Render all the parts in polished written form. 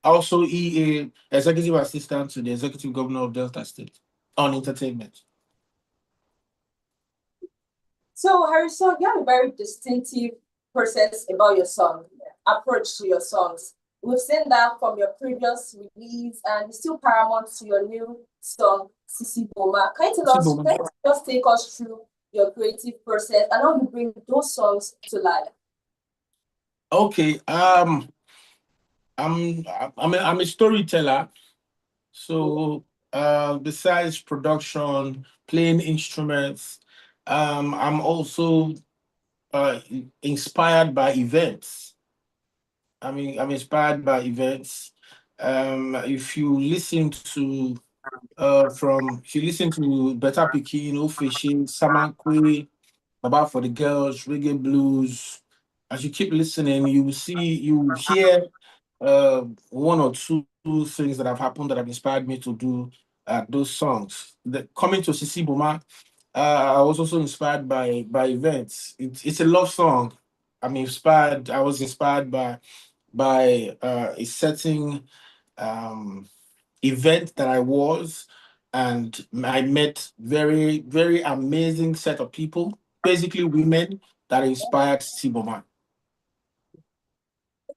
Also EA, executive assistant to the executive governor of Delta State on entertainment. So, Harrison, you have a very distinctive process about your song, approach to your songs. We've seen that from your previous release, and it's still paramount to your new song, Sisi Boma. Can you just take us through your creative process and how you bring those songs to life? Okay. I'm a storyteller. So besides production, playing instruments, I'm also inspired by events. I'm inspired by events. If you listen to if you listen to Better Pikin, Fishing, Samakwe, Baba for the Girls, Reggae Blues, as you keep listening, you hear one or two things that have happened that have inspired me to do those songs. Coming to Sisi Boma, I was also inspired by events. It's a love song. I was inspired by a certain um, event that I was, and I met very, very amazing set of people, basically women that inspired Sisi Boma.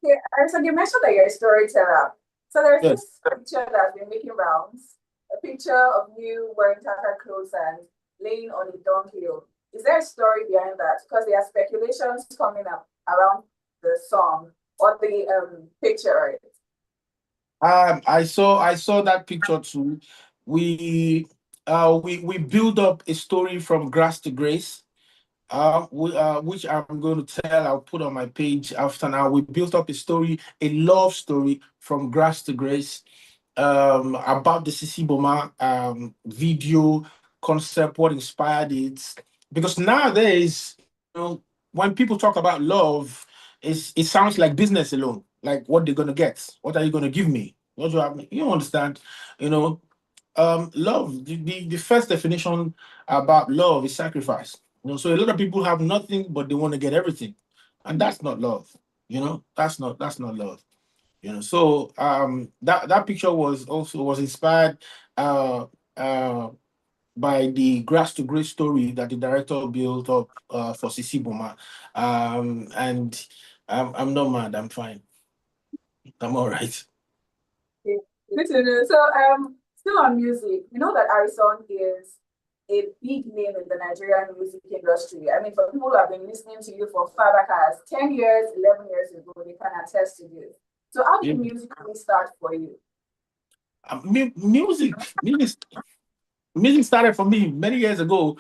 Okay, so you mentioned that you're a storyteller. So there's Yes. this picture that's been making rounds, a picture of you wearing tattered clothes and laying on a donkey. Is there a story behind that? Because there are speculations coming up around the song or the picture, right? I saw that picture too. We build up a story from grass to grace, which I'm going to tell. I'll put on my page after now. We built up a story, a love story from grass to grace, about the Sisi Boma video concept, what inspired it. Because nowadays, when people talk about love, it sounds like business alone. Like what they're gonna get, what are you gonna give me? What do I mean? You understand? You know, love. The first definition about love is sacrifice. So a lot of people have nothing, but they want to get everything, and that's not love. That's not love. So that picture was inspired uh uh by the grass to grace story that the director built up for Sisi Boma. And I'm not mad, I'm fine. I'm all right. Okay. Good to know. So still on music, we know that Harrysong is a big name in the Nigerian music industry. I mean, for people who have been listening to you for far back as 10 years, 11 years ago, they can attest to this. So how did Yeah. music really start for you? Music started for me many years ago,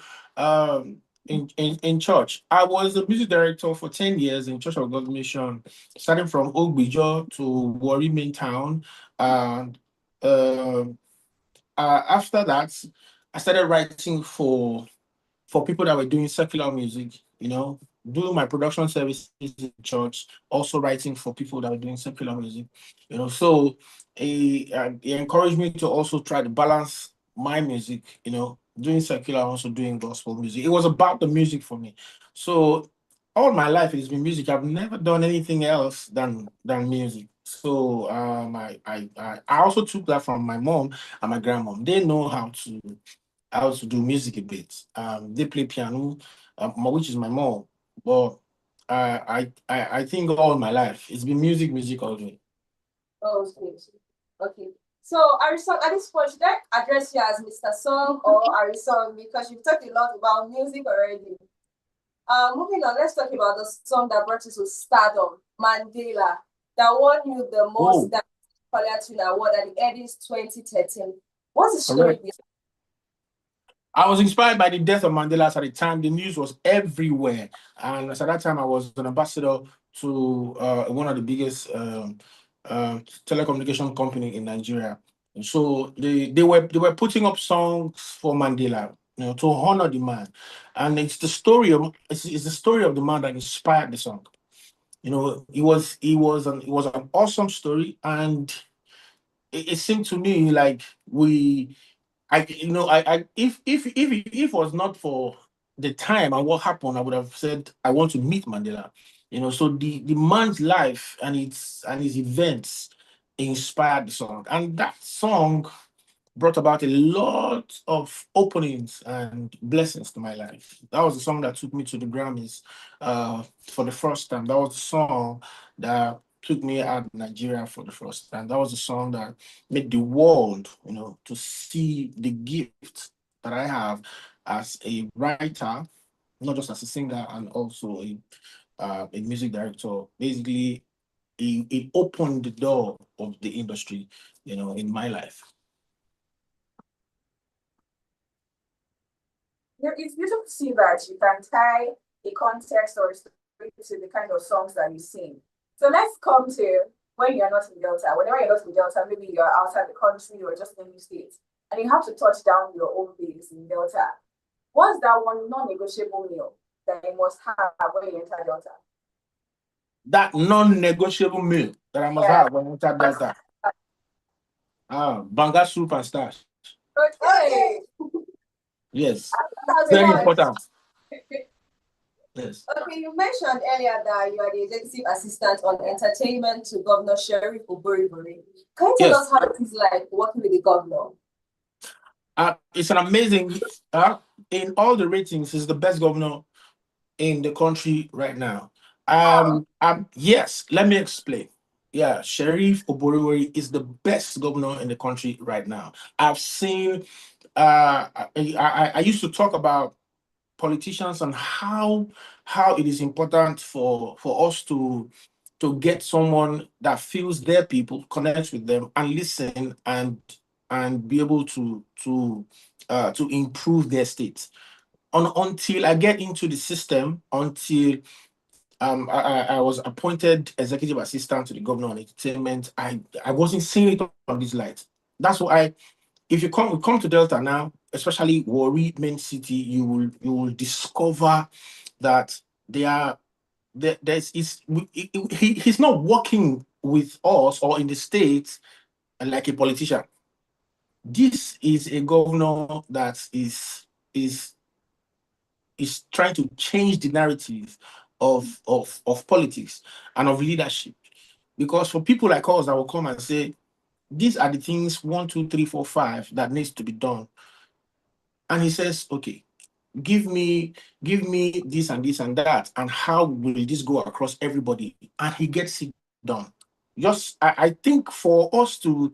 in church. I was a music director for 10 years in Church of God Mission, starting from Ogbijo to Warri Main Town. And uh, after that, I started writing for people that were doing secular music, doing my production services in church, also writing for people that were doing secular music, So he encouraged me to also try to balance my music, doing secular, also doing gospel music. It was about the music for me. So all my life it's been music. I've never done anything else than music. So I also took that from my mom and my grandmom. They know how to do music a bit. They play piano, which is my mom. But I think all my life it's been music all the way. Oh, okay. Okay. So, Harrysong, at this point, should I address you as Mr. Song or Harrysong? Because you've talked a lot about music already. Moving on, let's talk about the song that brought you to stardom, Mandela, that won you the most Tune Award at the Eddies 2013. What's the story behind? I was inspired by the death of Mandela at the time. The news was everywhere. And at that time, I was an ambassador to one of the biggest telecommunication company in Nigeria. And so they were putting up songs for Mandela, to honor the man. And it's the story of the man that inspired the song. It was an awesome story, and it seemed to me like if it was not for the time and what happened, I would have said I want to meet Mandela. So the man's life and his events inspired the song. And that song brought about a lot of openings and blessings to my life. That was the song that took me to the Grammys for the first time. That was the song that took me out of Nigeria for the first time. That was the song that made the world, to see the gift that I have as a writer, not just as a singer, and also a music director. Basically, it opened the door of the industry, in my life. It's beautiful to see that you can tie a context or a story to the kind of songs that you sing. So let's come to when you're not in Delta. Whenever you're not in Delta, maybe you're outside the country or just in a new state, and you have to touch down your own base in Delta. What's that one non-negotiable meal that you must have when you enter Delta? That non-negotiable meal that I must have when I enter Delta. Banga soup and starch. Okay. Yes. Very important. Yes. Okay, you mentioned earlier that you are the executive assistant on entertainment to Governor Sheriff Oborivori. Can you tell us how it is like working with the governor? It's an amazing, in all the ratings, he's the best governor in the country right now. Yes, let me explain. Yeah, Sheriff Oborivori is the best governor in the country right now. I've seen, I used to talk about politicians and how it is important for us to get someone that feels their people, connects with them, and listen and be able to improve their state. Until I get into the system, until I was appointed executive assistant to the governor on entertainment, I wasn't seeing it on this light. That's why if you come to Delta now, especially Warri main city, you will discover that he's not working with us or in the states like a politician. This is a governor that is trying to change the narrative of politics and of leadership. Because for people like us that will come and say, these are the things 1, 2, 3, 4, 5 that needs to be done. And he says, okay, give me this and this and that, and how will this go across everybody? And he gets it done. I think for us to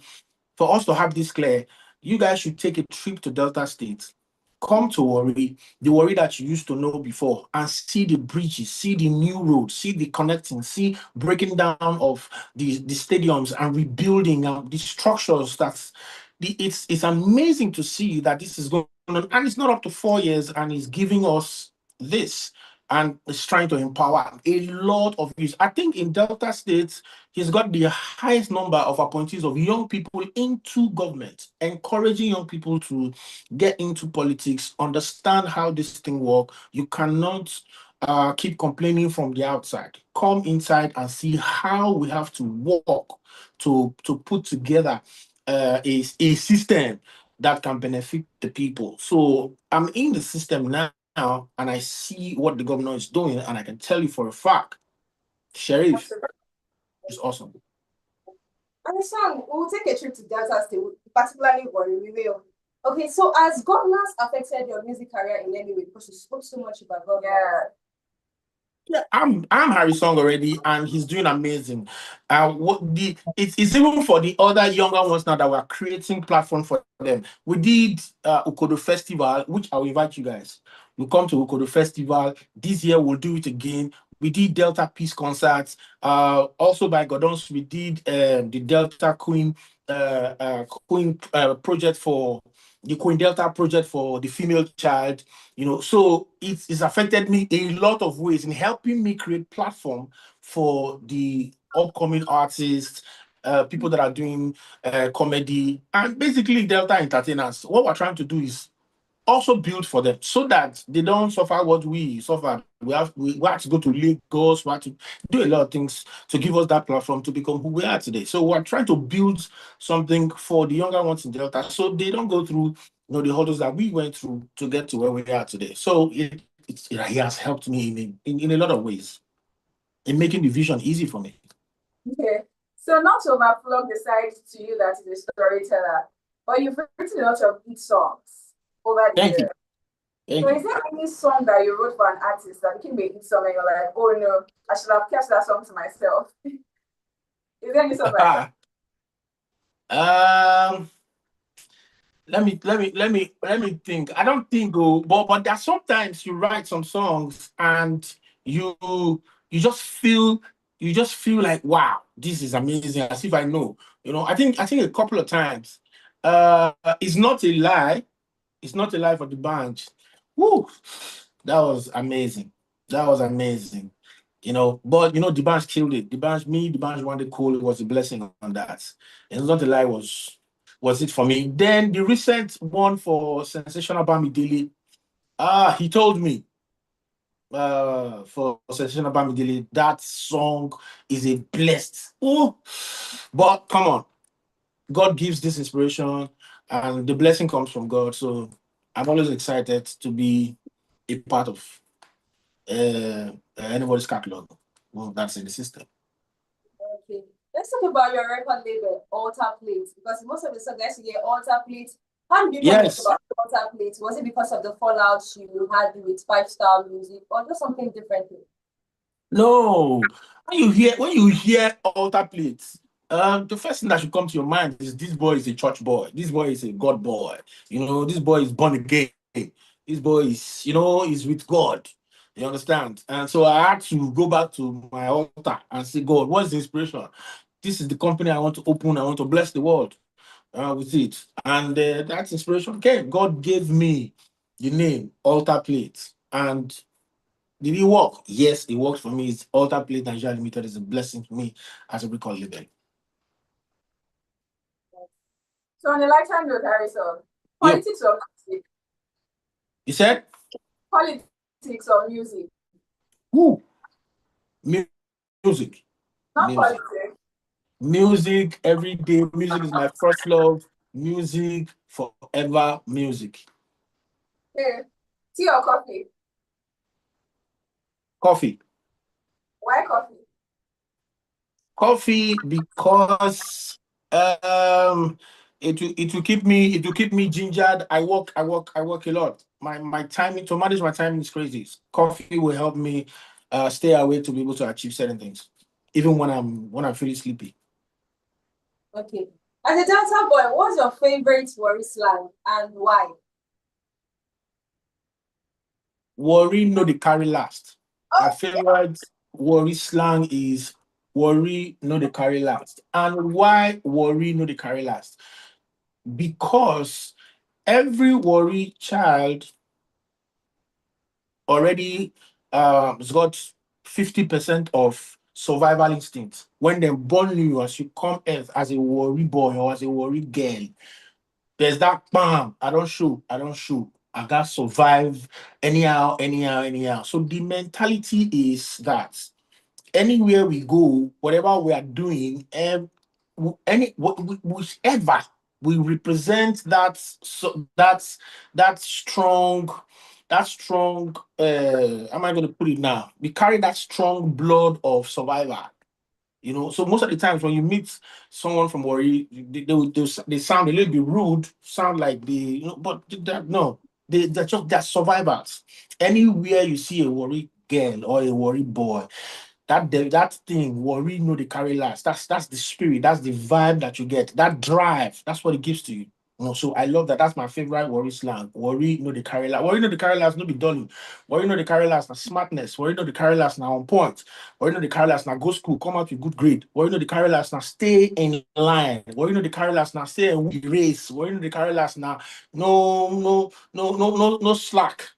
have this clear, you guys should take a trip to Delta State. Come to Warri, the Warri that you used to know before, and see the bridges, see the new roads, see the connecting, see breaking down of the stadiums and rebuilding the structures. It's amazing to see that this is going on, and it's not up to 4 years, and he's giving us this, and is trying to empower a lot of youth. I think in Delta State, he's got the highest number of appointees of young people into government, encouraging young people to get into politics, understand how this thing works. You cannot keep complaining from the outside. Come inside and see how we have to work to put together a system that can benefit the people. So I'm in the system now, and I see what the governor is doing, and I can tell you for a fact, Sheriff is awesome. Harrysong, we'll take a trip to Delta State, particularly Warri. We will. Okay, so has governance affected your music career in any way? Because you spoke so much about governance. Yeah, I'm Harrysong already, and he's doing amazing. It's even for the other younger ones now that we're creating platform for them. We did Ukodo Festival, which I'll invite you guys. We'll come to Ukodo Festival this year. We'll do it again. We did Delta Peace concerts. Also by Godons, we did the Delta Queen project for the Queen Delta project for the female child. So it's affected me a lot of ways in helping me create platform for the upcoming artists, people that are doing comedy, and basically Delta entertainers. What we're trying to do is also build for them so that they don't suffer what we suffered. We have to go to Lagos, we have to do a lot of things to give us that platform to become who we are today. So we're trying to build something for the younger ones in Delta so they don't go through the hurdles that we went through to get to where we are today. So it has helped me in a lot of ways in making the vision easy for me. Okay. So not to overflog the side to you that is a storyteller, but you've written a lot of hit songs over the Thank you. years. Thank So you. is there any song that you wrote for an artist that became a hit song and you're like, oh no, I should have kept that song to myself? Is there any song like that? Let me think. I don't think, but there sometimes you write some songs and you you just feel like, wow, this is amazing, as if I know. I think a couple of times. It's not a lie. It's not a lie for the band. Woo, that was amazing. That was amazing. But the band killed it. The band wanted cool. It was a blessing on that. It's not a lie, was it for me. Then the recent one for Sensational Bamidele, he told me for Sensational Bamidele, that song is a blessed. Oh, but come on, God gives this inspiration, and the blessing comes from God. So I'm always excited to be a part of anybody's catalog. Well, that's in the system. Okay. Let's talk about your record label, Altar Plate, because most of the songs you hear Altar Plate. How did you come Yes. about Altar Plate? Was it because of the fallout you had with 5 Star Music, or just something differently? No. When you hear Altar Plates, the first thing that should come to your mind is this boy is a church boy. This boy is a God boy. This boy is born again. This boy is with God. You understand? And so I had to go back to my altar and say, God, what's the inspiration? This is the company I want to open. I want to bless the world with it. And that inspiration came. God gave me the name Altar Plate. And did it work? Yes, it works for me. It's Altar Plate Nigeria Limited is a blessing to me as a record label. So on the lighter note, Harrison, Yep. politics or music? You said? Politics or music? Woo. Music. Not Music. politics. Music every day. Music is my first love. Music forever. Music. Okay. Tea or coffee? Coffee. Why coffee? Coffee because it will keep me gingered. I work a lot. My timing to manage my timing is crazy. Coffee will help me stay awake to be able to achieve certain things, even when I'm feeling sleepy. Okay. As a Delta boy, what's your favorite Warri slang and why? Worry no dey carry last. Oh. My favorite Worry slang is worry no dey carry last. And why worry no dey carry last? Because every Worry child already has got 50% of survival instinct. When they born you as you come earth as a Worry boy or as a Worry girl, there's that bam, I don't show. I got survive anyhow. So the mentality is that anywhere we go, whatever we are doing, whichever we represent that strong, how am I going to put it now? We carry that strong blood of survivor. So most of the times when you meet someone from Warri, they sound a little bit rude, sound like but no, they're survivors. Anywhere you see a Warri girl or a Warri boy, that thing, Worry no they carry last. That's the spirit, that's the vibe that you get, that drive. That's what it gives to you. So I love that. That's my favorite Worry slang. Worry no they carry last. Worry no they carry last. No be dulling. Worry no they carry last. Now smartness. Worry no they carry last. Now on point. Worry no they carry last. Now go school. Come out with good grade. Worry no they carry last. Now stay in line. Worry no they carry last. Now stay and win the race. Worry no they carry last. Now no slack.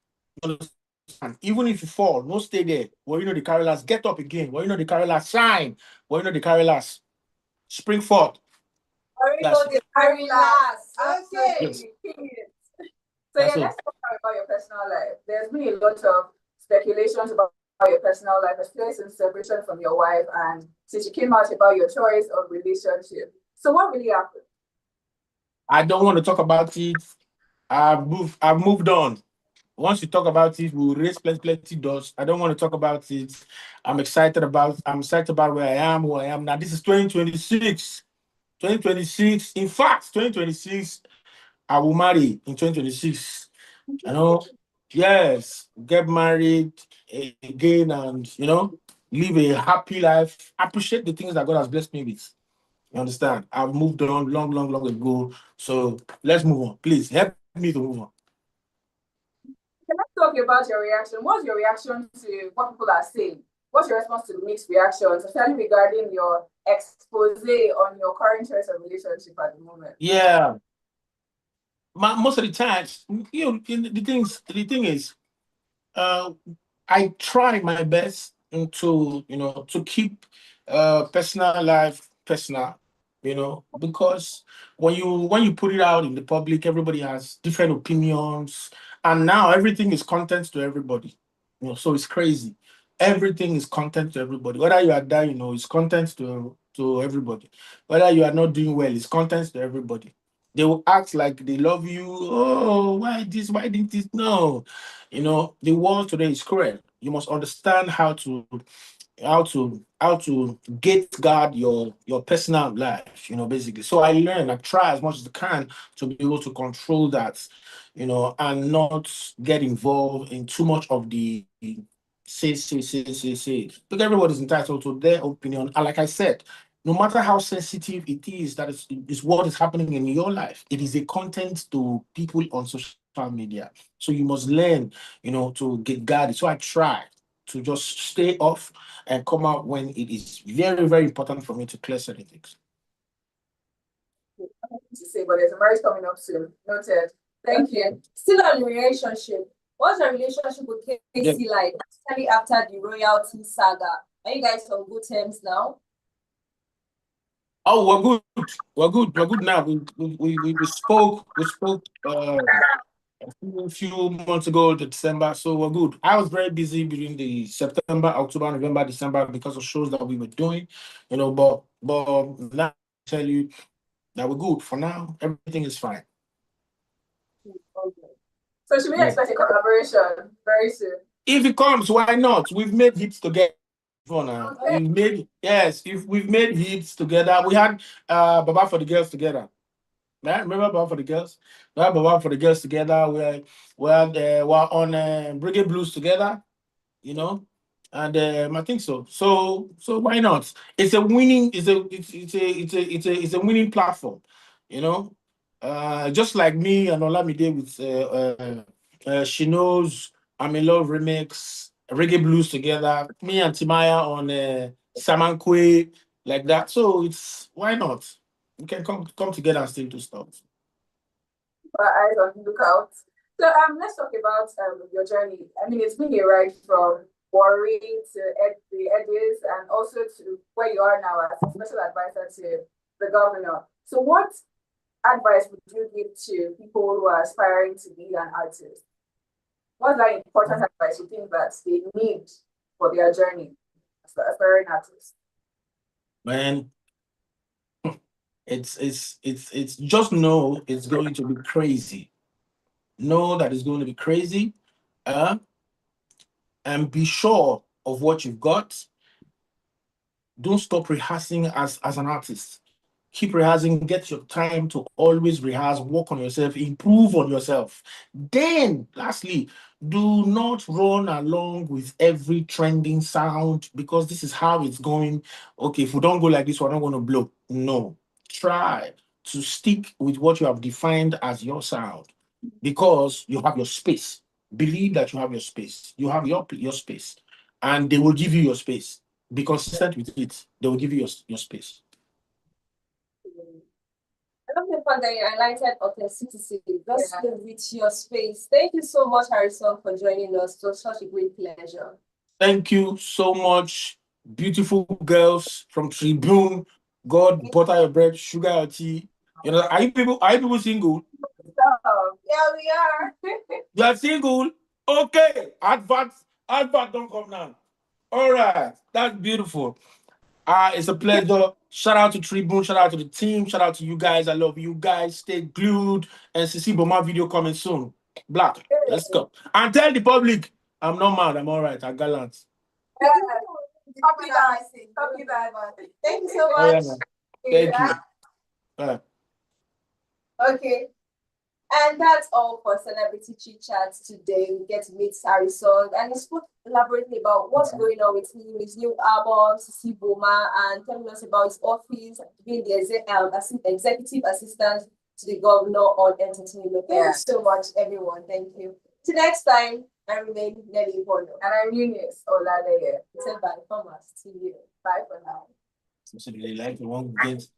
Even if you fall, no stay there. Worry no the carry last. Get up again. Worry no the carry last. Shine. Worry no the carry last. Spring forth. Worry no the carry last. Okay. Yes. So yeah, let's talk about your personal life. There's been a lot of speculations about your personal life, especially since separation from your wife and since you came out about your choice of relationship. So what really happened? I don't want to talk about it. I've moved on. Once you talk about it, we'll raise plenty doors. I don't want to talk about it. I'm excited about where I am, who I am now. This is 2026. 2026. In fact, 2026, I will marry in 2026. You know, yes, get married again and live a happy life. Appreciate the things that God has blessed me with. You understand? I've moved on long ago. So let's move on. Please help me to move on. Let's talk about your reaction. What's your reaction to what people are saying? What's your response to the mixed reactions, especially regarding your expose on your current choice of relationship at the moment? Yeah. Most of the times, the thing is, uh, I try my best to keep personal life personal, because when you put it out in the public, everybody has different opinions, and now everything is content to everybody. So it's crazy. Everything is content to everybody. Whether you are dying, it's content to everybody. Whether you are not doing well, it's content to everybody. They will act like they love you. Oh, why this? Why didn't this? No, the world today is cruel. You must understand how to gate guard your personal life, basically. So I try as much as I can to be able to control that, and not get involved in too much of the say. Because everybody's entitled to their opinion. And like I said, no matter how sensitive it is, that is what is happening in your life. It is a content to people on social media. So you must learn, to get guarded. So I try to just stay off and come out when it is very, very important for me to clear certain things. To say, but there's a marriage coming up soon. Noted. Thank you. Still on the relationship. What's your relationship with Casey like, especially after the royalty saga? Are you guys on good terms now? Oh, we're good. We're good now. We spoke. A few months ago, the December, so we're good. I was very busy between the September, October, November, December because of shows that we were doing, but now I tell you that we're good for now. Everything is fine. Okay. So should we expect a collaboration very soon? If it comes, why not? We've made hits together before now. Okay. If we've made hits together, we had Baba for the Girls together. Right? Remember Baba for the Girls? We had Baba for the Girls together. We're on Brigade Blues together, and I think so. So why not? It's a winning. It's a winning platform, you know. Just like me and Olamide with She Knows, I'm in Love remix, Reggae Blues together. Me and Timaya on Samankwe, like that. So it's why not? We can come together and still do stuff. Our eyes on the lookout. So let's talk about your journey. I mean, it's been a ride from Warri to the Eddies and also to where you are now as a special advisor to the governor. So what advice would you give to people who are aspiring to be an artist? What's that important advice you think that they need for their journey as aspiring artists? Man, it's just know it's going to be crazy. Know that it's going to be crazy, uh, and be sure of what you've got. Don't stop rehearsing as an artist. Keep rehearsing, get your time to always rehearse, work on yourself, improve on yourself. Then, lastly, do not run along with every trending sound because this is how it's going. Okay, if we don't go like this, we're not going to blow. No. Try to stick with what you have defined as your sound because you have your space. Believe that you have your space. You have your space, and they will give you your space. Be consistent with it. They will give you your space. I love the fact that you highlighted authenticity. Just with your space. Thank you so much, Harrison, for joining us. It was such a great pleasure. Thank you so much, beautiful girls from Tribune. God butter your bread, sugar your tea. Are you people single? Yeah, we are. You are single? Okay. Advert don't come now. All right. That's beautiful. It's a pleasure. Shout out to Tribune, shout out to the team, shout out to you guys. I love you guys. Stay glued and see Boma video coming soon. Black. Let's go. And tell the public, I'm not mad. I'm all right. I'm gallant. Copy that. Copy that. Thank you so Oh, yeah, much. man. Thank you. Okay. And that's all for Celebrity Chit Chat today. We get to meet Harrysong and he spoke elaborately about what's going on with him, his new album, CC Boma, and telling us about his office, being the executive assistant to the governor on entertainment. Thank you so much, everyone. Thank you. Till next time, I remain Nelly Bono. And I'm Eunice Oladeye. Said by Thomas. See you. Bye for now. So they like the one who gets